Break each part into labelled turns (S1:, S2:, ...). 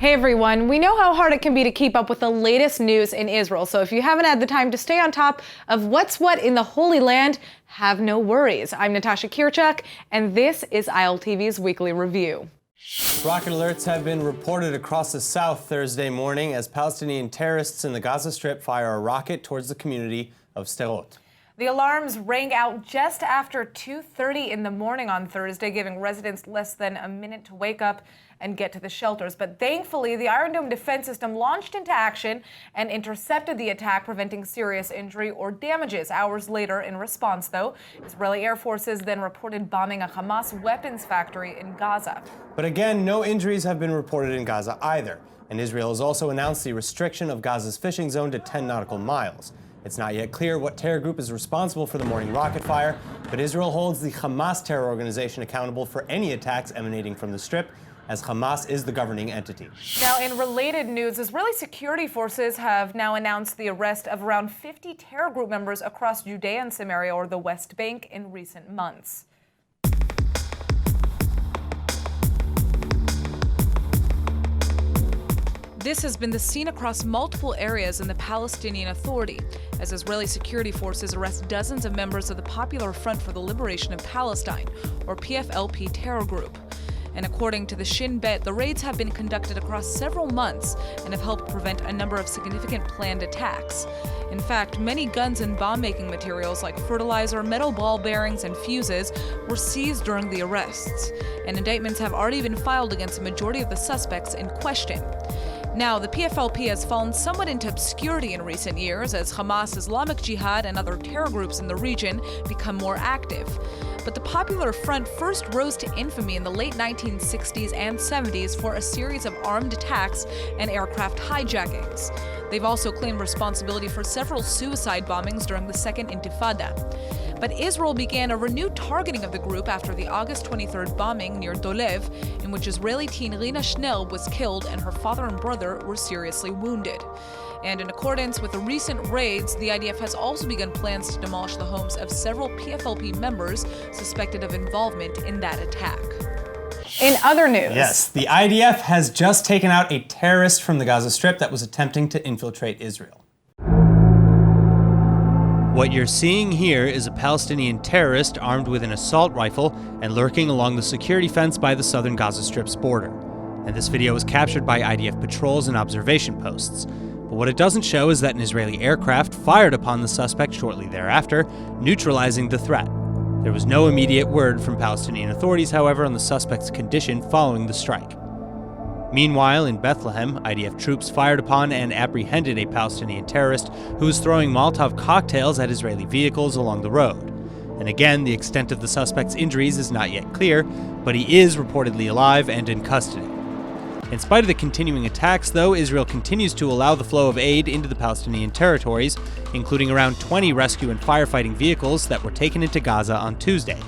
S1: Hey everyone, we know how hard it can be to keep up with the latest news in Israel, so if you haven't had the time to stay on top of what's what in the Holy Land, have no worries. I'm Natasha Kirchuk, and this is ILTV's Weekly Review.
S2: Rocket alerts have been reported across the south Thursday morning as Palestinian terrorists in the Gaza Strip fire a rocket towards the community of Sderot.
S1: The alarms rang out just after 2:30 in the morning on Thursday, giving residents less than a minute to wake up and get to the shelters. But thankfully, the Iron Dome defense system launched into action and intercepted the attack, preventing serious injury or damages. Hours later, in response, though, Israeli Air Forces then reported bombing a Hamas weapons factory in Gaza.
S2: But again, no injuries have been reported in Gaza either. And Israel has also announced the restriction of Gaza's fishing zone to 10 nautical miles. It's not yet clear what terror group is responsible for the morning rocket fire, but Israel holds the Hamas terror organization accountable for any attacks emanating from the Strip, as Hamas is the governing entity.
S1: Now, in related news, Israeli security forces have now announced the arrest of around 50 terror group members across Judea and Samaria, or the West Bank, in recent months. This has been the scene across multiple areas in the Palestinian Authority, as Israeli security forces arrest dozens of members of the Popular Front for the Liberation of Palestine, or PFLP terror group. And according to the Shin Bet, the raids have been conducted across several months and have helped prevent a number of significant planned attacks. In fact, many guns and bomb-making materials like fertilizer, metal ball bearings, and fuses were seized during the arrests. And indictments have already been filed against a majority of the suspects in question. Now, the PFLP has fallen somewhat into obscurity in recent years as Hamas, Islamic Jihad, and other terror groups in the region become more active. But the Popular Front first rose to infamy in the late 1960s and 70s for a series of armed attacks and aircraft hijackings. They've also claimed responsibility for several suicide bombings during the Second Intifada. But Israel began a renewed targeting of the group after the August 23rd bombing near Dolev, in which Israeli teen Rina Schnell was killed and her father and brother were seriously wounded. And in accordance with the recent raids, the IDF has also begun plans to demolish the homes of several PFLP members suspected of involvement in that attack. In other news.
S2: Yes, the IDF has just taken out a terrorist from the Gaza Strip that was attempting to infiltrate Israel. What you're seeing here is a Palestinian terrorist armed with an assault rifle and lurking along the security fence by the southern Gaza Strip's border. And this video was captured by IDF patrols and observation posts. But what it doesn't show is that an Israeli aircraft fired upon the suspect shortly thereafter, neutralizing the threat. There was no immediate word from Palestinian authorities, however, on the suspect's condition following the strike. Meanwhile, in Bethlehem, IDF troops fired upon and apprehended a Palestinian terrorist who was throwing Molotov cocktails at Israeli vehicles along the road. And again, the extent of the suspect's injuries is not yet clear, but he is reportedly alive and in custody. In spite of the continuing attacks, though, Israel continues to allow the flow of aid into the Palestinian territories, including around 20 rescue and firefighting vehicles that were taken into Gaza on Tuesday.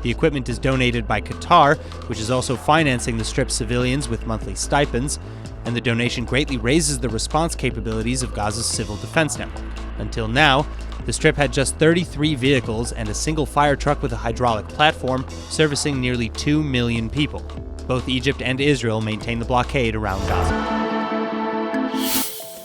S2: The equipment is donated by Qatar, which is also financing the Strip's civilians with monthly stipends, and the donation greatly raises the response capabilities of Gaza's civil defense network. Until now, the Strip had just 33 vehicles and a single fire truck with a hydraulic platform servicing nearly 2 million people. Both Egypt and Israel maintain the blockade around Gaza.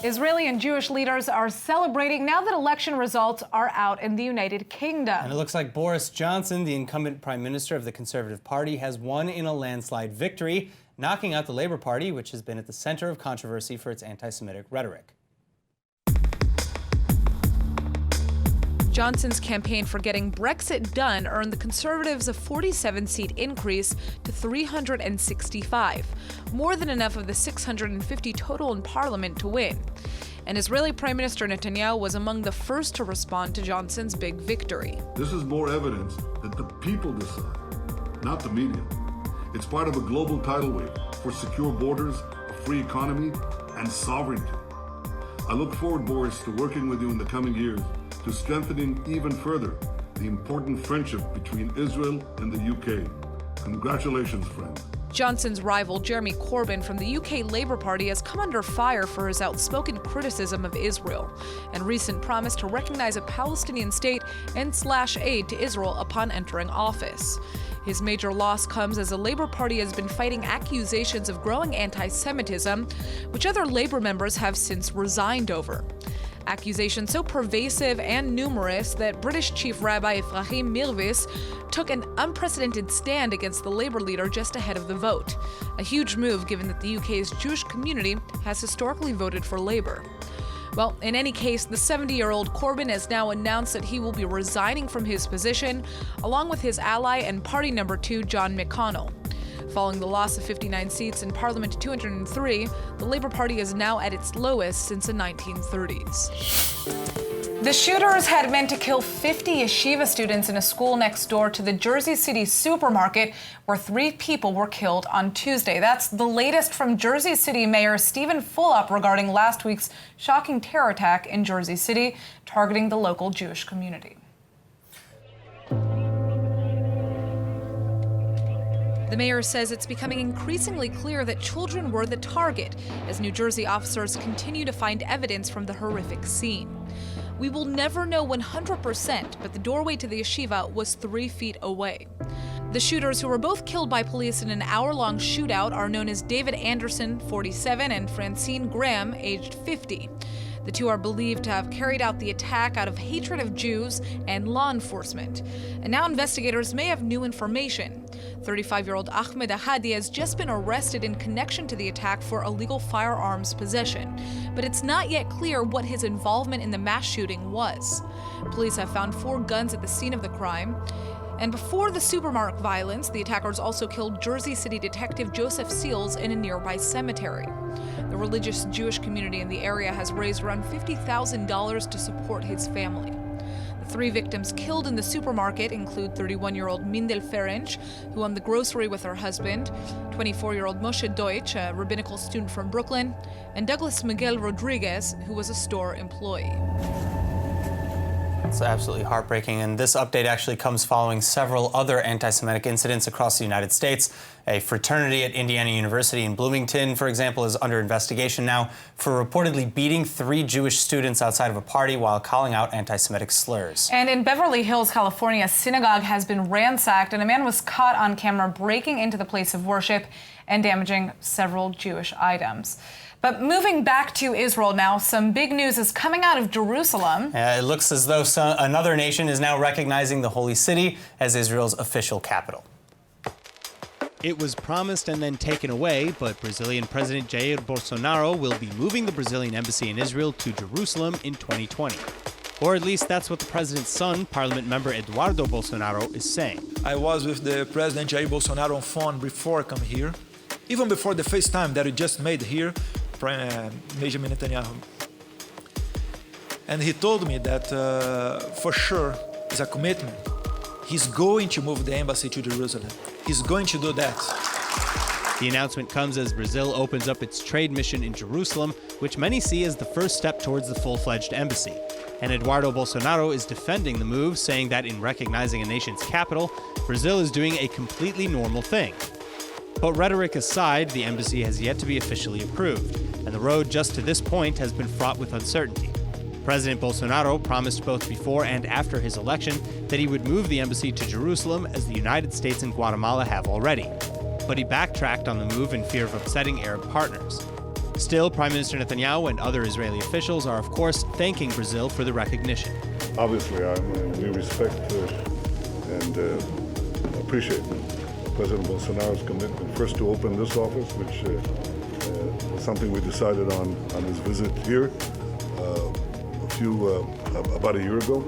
S1: Israeli and Jewish leaders are celebrating now that election results are out in the United Kingdom.
S2: And it looks like Boris Johnson, the incumbent prime minister of the Conservative Party, has won in a landslide victory, knocking out the Labour Party, which has been at the center of controversy for its anti-Semitic rhetoric.
S1: Johnson's campaign for getting Brexit done earned the Conservatives a 47-seat increase to 365, more than enough of the 650 total in Parliament to win. And Israeli Prime Minister Netanyahu was among the first to respond to Johnson's big victory.
S3: This is more evidence that the people decide, not the media. It's part of a global tidal wave for secure borders, a free economy, and sovereignty. I look forward, Boris, to working with you in the coming years to strengthening even further the important friendship between Israel and the UK. Congratulations, friend.
S1: Johnson's rival, Jeremy Corbyn from the UK Labour Party, has come under fire for his outspoken criticism of Israel and recent promise to recognize a Palestinian state and slash aid to Israel upon entering office. His major loss comes as the Labour Party has been fighting accusations of growing anti-Semitism, which other Labour members have since resigned over. Accusations so pervasive and numerous that British Chief Rabbi Ephraim Mirvis took an unprecedented stand against the Labour leader just ahead of the vote. A huge move given that the UK's Jewish community has historically voted for Labour. Well, in any case, the 70-year-old Corbyn has now announced that he will be resigning from his position, along with his ally and party number 2, John McConnell. Following the loss of 59 seats in Parliament to 203, the Labour Party is now at its lowest since the 1930s. The shooters had meant to kill 50 yeshiva students in a school next door to the Jersey City supermarket, where 3 people were killed on Tuesday. That's the latest from Jersey City Mayor Stephen Fulop regarding last week's shocking terror attack in Jersey City, targeting the local Jewish community. The mayor says it's becoming increasingly clear that children were the target as New Jersey officers continue to find evidence from the horrific scene. We will never know 100%, but the doorway to the yeshiva was 3 feet away. The shooters, who were both killed by police in an hour-long shootout, are known as David Anderson, 47, and Francine Graham, aged 50. The 2 are believed to have carried out the attack out of hatred of Jews and law enforcement. And now investigators may have new information. 35-year-old Ahmed Ahadi has just been arrested in connection to the attack for illegal firearms possession. But it's not yet clear what his involvement in the mass shooting was. Police have found 4 guns at the scene of the crime. And before the supermarket violence, the attackers also killed Jersey City detective Joseph Seals in a nearby cemetery. The religious Jewish community in the area has raised around $50,000 to support his family. The 3 victims killed in the supermarket include 31-year-old Mindel Ferenc, who owned the grocery with her husband, 24-year-old Moshe Deutsch, a rabbinical student from Brooklyn, and Douglas Miguel Rodriguez, who was a store employee.
S2: It's absolutely heartbreaking, and this update actually comes following several other anti-Semitic incidents across the United States. A fraternity at Indiana University in Bloomington, for example, is under investigation now for reportedly beating 3 Jewish students outside of a party while calling out anti-Semitic slurs.
S1: And in Beverly Hills, California, a synagogue has been ransacked, and a man was caught on camera breaking into the place of worship and damaging several Jewish items. But moving back to Israel now, some big news is coming out of Jerusalem.
S2: It looks as though another nation is now recognizing the Holy City as Israel's official capital. It was promised and then taken away, but Brazilian President Jair Bolsonaro will be moving the Brazilian embassy in Israel to Jerusalem in 2020. Or at least that's what the president's son, Parliament member Eduardo Bolsonaro, is saying.
S4: I was with the President Jair Bolsonaro on phone before I come here, even before the FaceTime that we just made here. Benjamin Netanyahu. And he told me that for sure it's a commitment. He's going to move the embassy to Jerusalem. He's going to do that.
S2: The announcement comes as Brazil opens up its trade mission in Jerusalem, which many see as the first step towards the full-fledged embassy. And Eduardo Bolsonaro is defending the move, saying that in recognizing a nation's capital, Brazil is doing a completely normal thing. But rhetoric aside, the embassy has yet to be officially approved, and the road just to this point has been fraught with uncertainty. President Bolsonaro promised both before and after his election that he would move the embassy to Jerusalem as the United States and Guatemala have already. But he backtracked on the move in fear of upsetting Arab partners. Still, Prime Minister Netanyahu and other Israeli officials are, of course, thanking Brazil for the recognition.
S3: Obviously, we respect and appreciate President Bolsonaro's commitment first to open this office, which was something we decided on his visit here about a year ago,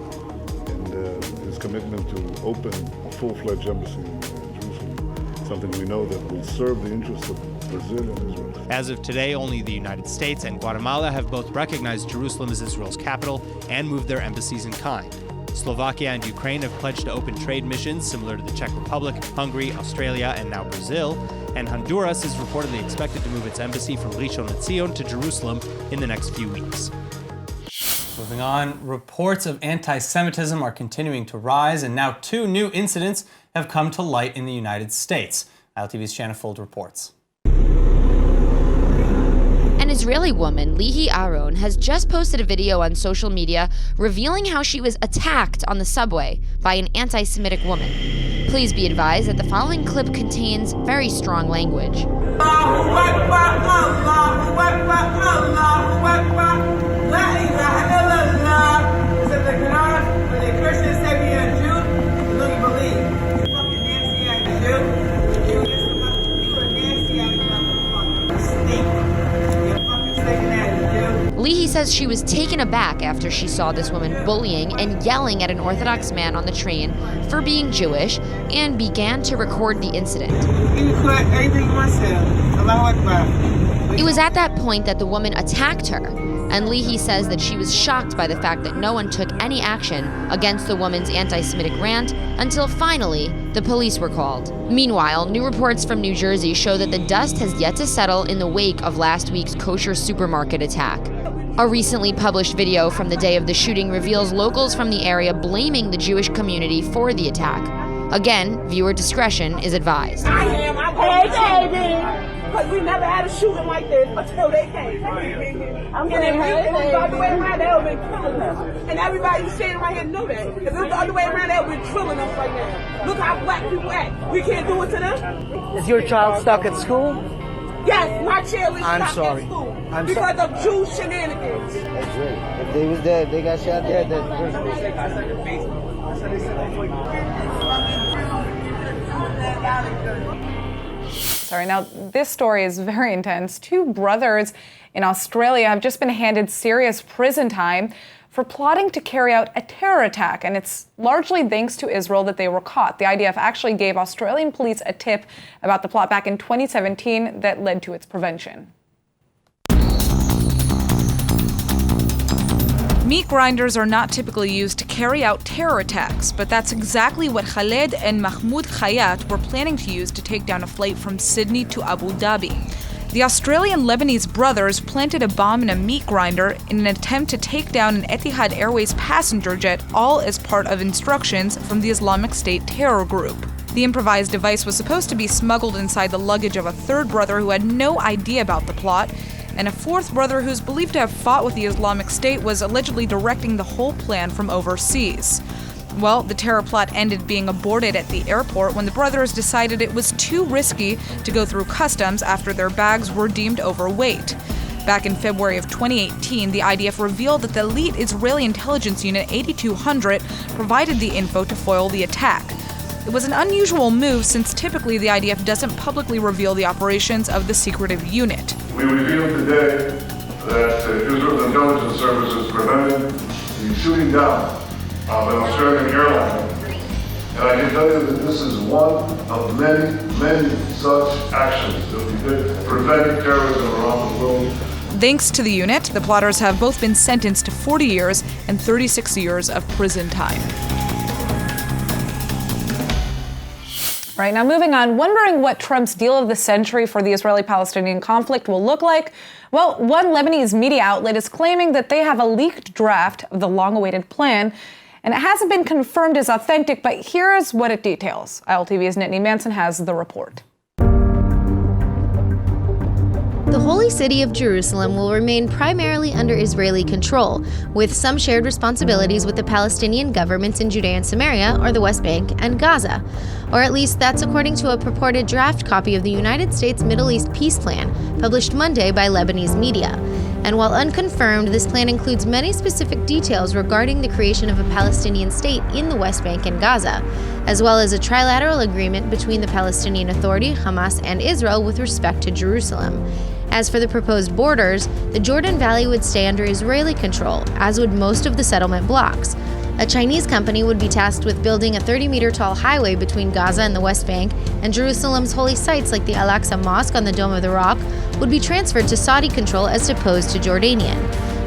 S3: and his commitment to open a full-fledged embassy in Jerusalem, something we know that will serve the interests of Brazil and Israel.
S2: As of today, only the United States and Guatemala have both recognized Jerusalem as Israel's capital and moved their embassies in kind. Slovakia and Ukraine have pledged to open trade missions similar to the Czech Republic, Hungary, Australia, and now Brazil. And Honduras is reportedly expected to move its embassy from Rishon LeZion to Jerusalem in the next few weeks. Moving on, reports of anti-Semitism are continuing to rise, and now 2 new incidents have come to light in the United States. ILTV's Shanna Fold reports.
S5: An Israeli woman, Lihi Aron, has just posted a video on social media revealing how she was attacked on the subway by an anti-Semitic woman. Please be advised that the following clip contains very strong language. Lihi says she was taken aback after she saw this woman bullying and yelling at an Orthodox man on the train for being Jewish and began to record the incident. It was at that point that the woman attacked her, and Lihi says that she was shocked by the fact that no one took any action against the woman's anti-Semitic rant until finally the police were called. Meanwhile, new reports from New Jersey show that the dust has yet to settle in the wake of last week's kosher supermarket attack. A recently published video from the day of the shooting reveals locals from the area blaming the Jewish community for the attack. Again, viewer discretion is advised.
S6: I'm because we never had a shooting like this until they came. And if it was the other way around, they would have been killing us. And everybody who's standing right here know that. If it was the other way around, they would have been killing us right now. Look how black people act. We can't do it to them.
S7: Is your child stuck at school?
S6: Yes, my child is stuck
S7: sorry.
S6: at school.
S7: I'm
S6: because of Jew shenanigans.
S7: That's right. If they was dead, they got shot dead.
S8: Sorry, now this story is very intense. Two brothers in Australia have just been handed serious prison time for plotting to carry out a terror attack, and it's largely thanks to Israel that they were caught. The IDF actually gave Australian police a tip about the plot back in 2017 that led to its prevention.
S1: Meat grinders are not typically used to carry out terror attacks, but that's exactly what Khaled and Mahmoud Khayat were planning to use to take down a flight from Sydney to Abu Dhabi. The Australian-Lebanese brothers planted a bomb in a meat grinder in an attempt to take down an Etihad Airways passenger jet, all as part of instructions from the Islamic State terror group. The improvised device was supposed to be smuggled inside the luggage of a third brother who had no idea about the plot, and a fourth brother who's believed to have fought with the Islamic State was allegedly directing the whole plan from overseas. Well, the terror plot ended being aborted at the airport when the brothers decided it was too risky to go through customs after their bags were deemed overweight. Back in February of 2018, the IDF revealed that the elite Israeli intelligence unit 8200 provided the info to foil the attack. It was an unusual move since typically the IDF doesn't publicly reveal the operations of the secretive unit.
S3: We reveal today that Israel's intelligence services prevented the shooting down of an Australian airliner. And I can tell you that this is one of many, many such actions that we did preventing terrorism around the world.
S1: Thanks to the unit, the plotters have both been sentenced to 40 years and 36 years of prison time.
S8: Right, now moving on, wondering what Trump's deal of the century for the Israeli-Palestinian conflict will look like? Well, one Lebanese media outlet is claiming that they have a leaked draft of the long-awaited plan, and it hasn't been confirmed as authentic, but here's what it details. ILTV's Nittany Manson has the report.
S5: The holy city of Jerusalem will remain primarily under Israeli control, with some shared responsibilities with the Palestinian governments in Judea and Samaria, or the West Bank, and Gaza. Or at least that's according to a purported draft copy of the United States Middle East Peace Plan, published Monday by Lebanese media. And while unconfirmed, this plan includes many specific details regarding the creation of a Palestinian state in the West Bank and Gaza, as well as a trilateral agreement between the Palestinian Authority, Hamas, and Israel with respect to Jerusalem. As for the proposed borders, the Jordan Valley would stay under Israeli control, as would most of the settlement blocks. A Chinese company would be tasked with building a 30-meter-tall highway between Gaza and the West Bank, and Jerusalem's holy sites like the Al-Aqsa Mosque on the Dome of the Rock would be transferred to Saudi control as opposed to Jordanian.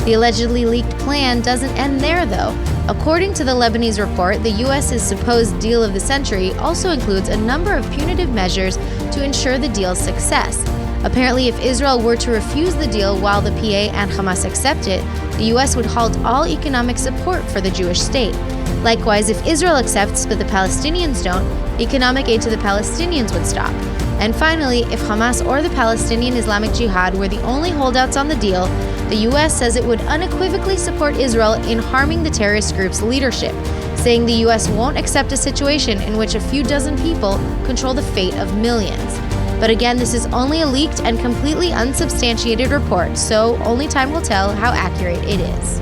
S5: The allegedly leaked plan doesn't end there, though. According to the Lebanese report, the U.S.'s supposed deal of the century also includes a number of punitive measures to ensure the deal's success. Apparently, if Israel were to refuse the deal while the PA and Hamas accept it, the U.S. would halt all economic support for the Jewish state. Likewise, if Israel accepts but the Palestinians don't, economic aid to the Palestinians would stop. And finally, if Hamas or the Palestinian Islamic Jihad were the only holdouts on the deal, the U.S. says it would unequivocally support Israel in harming the terrorist group's leadership, saying the U.S. won't accept a situation in which a few dozen people control the fate of millions. But again, this is only a leaked and completely unsubstantiated report, so only time will tell how accurate it is.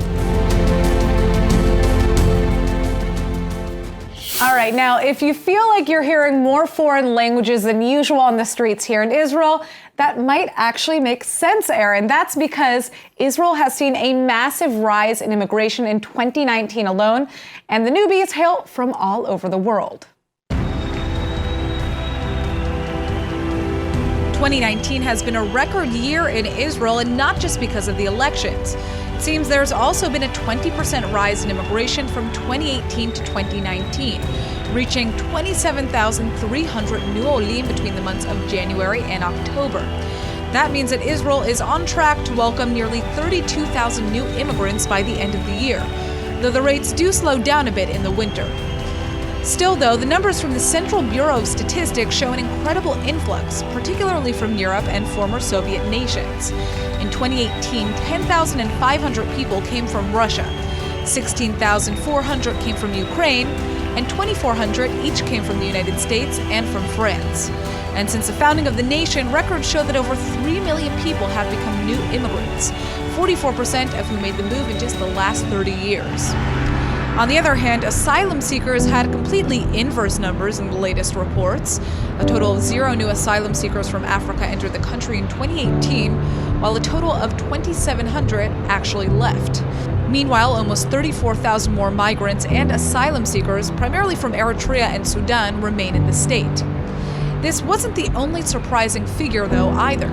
S8: All right, now, if you feel like you're hearing more foreign languages than usual on the streets here in Israel, that might actually make sense, Aaron. That's because Israel has seen a massive rise in immigration in 2019 alone, and the newbies hail from all over the world.
S1: 2019 has been a record year in Israel, and not just because of the elections. It seems there's also been a 20% rise in immigration from 2018 to 2019, reaching 27,300 new olim between the months of January and October. That means that Israel is on track to welcome nearly 32,000 new immigrants by the end of the year, though the rates do slow down a bit in the winter. Still, though, the numbers from the Central Bureau of Statistics show an incredible influx, particularly from Europe and former Soviet nations. In 2018, 10,500 people came from Russia, 16,400 came from Ukraine, and 2,400 each came from the United States and from France. And since the founding of the nation, records show that over 3 million people have become new immigrants, 44% of whom made the move in just the last 30 years. On the other hand, asylum seekers had completely inverse numbers in the latest reports. A total of 0 new asylum seekers from Africa entered the country in 2018, while a total of 2,700 actually left. Meanwhile, almost 34,000 more migrants and asylum seekers, primarily from Eritrea and Sudan, remain in the state. This wasn't the only surprising figure, though, either.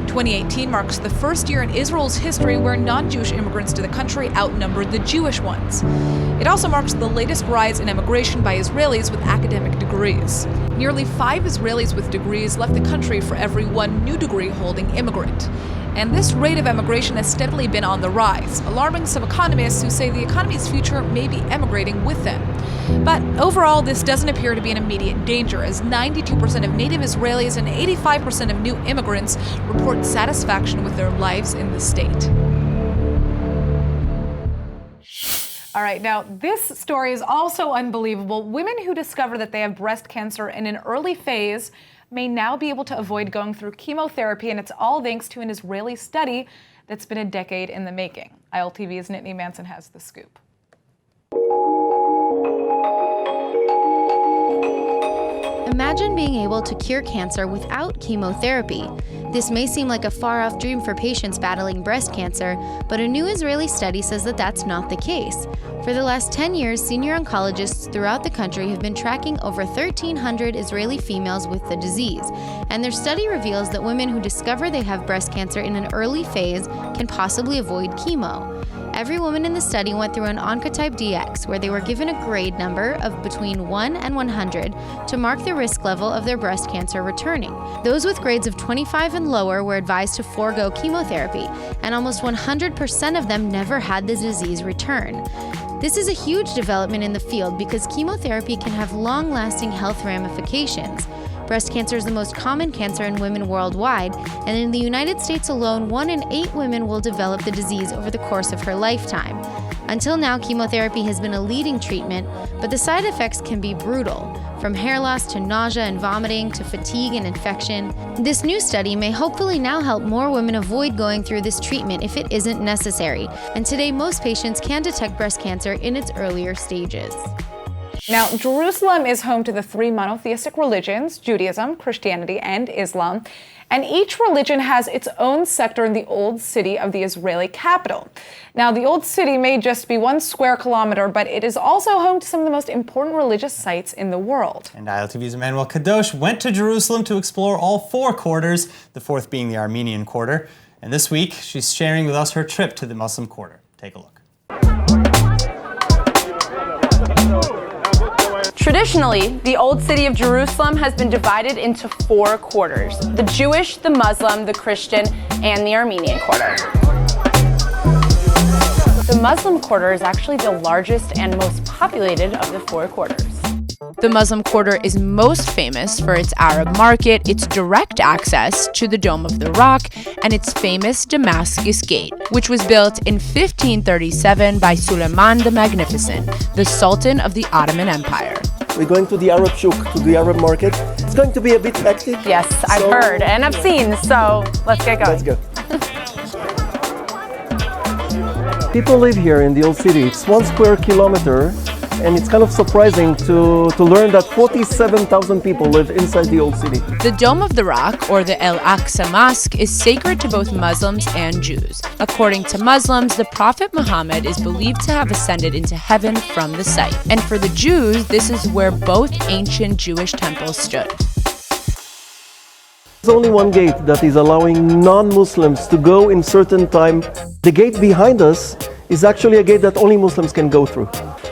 S1: 2018 marks the first year in Israel's history where non-Jewish immigrants to the country outnumbered the Jewish ones. It also marks the latest rise in immigration by Israelis with academic degrees. Nearly 5 Israelis with degrees left the country for every 1 new degree-holding immigrant. And this rate of emigration has steadily been on the rise, alarming some economists who say the economy's future may be emigrating with them. But overall, this doesn't appear to be an immediate danger, as 92% of native Israelis and 85% of new immigrants report satisfaction with their lives in the state.
S8: All right, now this story is also unbelievable. Women who discover that they have breast cancer in an early phase may now be able to avoid going through chemotherapy, and it's all thanks to an Israeli study that's been a decade in the making. ILTV's Nittany Manson has the scoop.
S5: Imagine being able to cure cancer without chemotherapy. This may seem like a far-off dream for patients battling breast cancer, but a new Israeli study says that that's not the case. For the last 10 years, senior oncologists throughout the country have been tracking over 1,300 Israeli females with the disease, and their study reveals that women who discover they have breast cancer in an early phase can possibly avoid chemo. Every woman in the study went through an Oncotype DX, where they were given a grade number of between 1 and 100 to mark the risk level of their breast cancer returning. Those with grades of 25 and lower were advised to forego chemotherapy, and almost 100% of them never had the disease return. This is a huge development in the field because chemotherapy can have long-lasting health ramifications. Breast cancer is the most common cancer in women worldwide, and in the United States alone, 1 in 8 women will develop the disease over the course of her lifetime. Until now, chemotherapy has been a leading treatment, but the side effects can be brutal, from hair loss to nausea and vomiting to fatigue and infection. This new study may hopefully now help more women avoid going through this treatment if it isn't necessary, and today most patients can detect breast cancer in its earlier stages.
S8: Now, Jerusalem is home to the 3 monotheistic religions, Judaism, Christianity, and Islam, and each religion has its own sector in the Old City of the Israeli capital. Now, the Old City may just be 1 square kilometer, but it is also home to some of the most important religious sites in the world.
S2: And ILTV's Emmanuel Kadosh went to Jerusalem to explore all 4 quarters, the 4th being the Armenian quarter. And this week, she's sharing with us her trip to the Muslim quarter. Take a look.
S9: Traditionally, the Old City of Jerusalem has been divided into 4 quarters: the Jewish, the Muslim, the Christian, and the Armenian quarter. The Muslim quarter is actually the largest and most populated of the 4 quarters. The Muslim Quarter is most famous for its Arab market, its direct access to the Dome of the Rock, and its famous Damascus Gate, which was built in 1537 by Suleiman the Magnificent, the Sultan of the Ottoman Empire.
S10: We're going to the Arab Shuk, to the Arab market. It's going to be a bit hectic.
S9: Yes, I've heard and I've seen, so let's get going.
S10: Let's go. People live here in the old city. It's 1 square kilometer, and it's kind of surprising to learn that 47,000 people live inside the old city.
S9: The Dome of the Rock, or the Al-Aqsa Mosque, is sacred to both Muslims and Jews. According to Muslims, the Prophet Muhammad is believed to have ascended into heaven from the site. And for the Jews, this is where both ancient Jewish temples stood.
S10: There's only one gate that is allowing non-Muslims to go in certain time. The gate behind us is actually a gate that only Muslims can go through.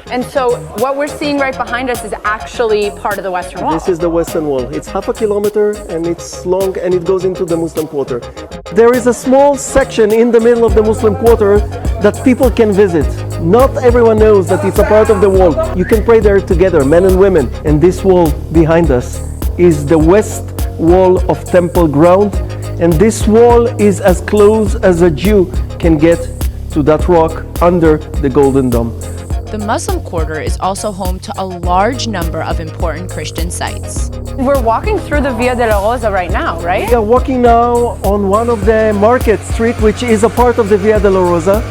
S9: And so what we're seeing right behind us is actually part of the Western Wall.
S10: This is the Western Wall. It's half a kilometer and it's long and it goes into the Muslim Quarter. There is a small section in the middle of the Muslim Quarter that people can visit. Not everyone knows that it's a part of the wall. You can pray there together, men and women. And this wall behind us is the West Wall of Temple Ground. And this wall is as close as a Jew can get to that rock under the Golden Dome.
S9: The Muslim Quarter is also home to a large number of important Christian sites. We're walking through the Via della Rosa right now, right?
S10: We are walking now on one of the market street, which is a part of the Via della Rosa.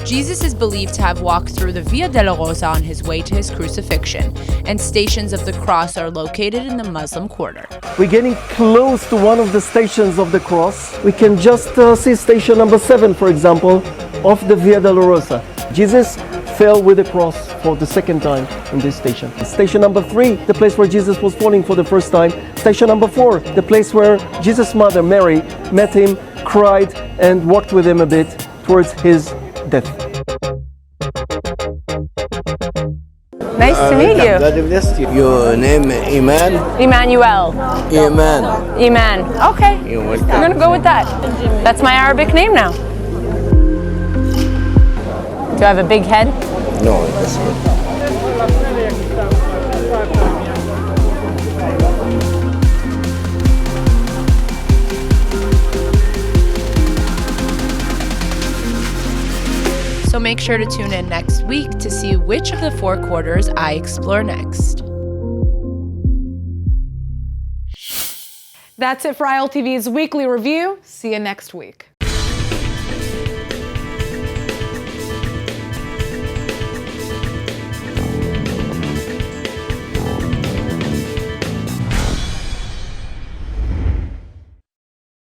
S9: Jesus is believed to have walked through the Via della Rosa on his way to his crucifixion, and stations of the cross are located in the Muslim Quarter.
S10: We're getting close to one of the stations of the cross. We can just see station number 7, for example, of the Via della Rosa. Jesus fell with the cross for the second time in this station. Station number 3, the place where Jesus was falling for the first time. Station number 4, the place where Jesus' mother, Mary, met him, cried, and walked with him a bit towards his death.
S9: Nice to meet you.
S7: God bless you. Your name Iman?
S9: Emmanuel.
S7: Iman.
S9: Iman. Okay.
S7: You're welcome.
S9: We're going to go with that. That's my Arabic name now. Do I have a big head?
S7: No, that's good.
S9: So make sure to tune in next week to see which of the 4 quarters I explore next. That's it for ILTV's weekly review. See you next week.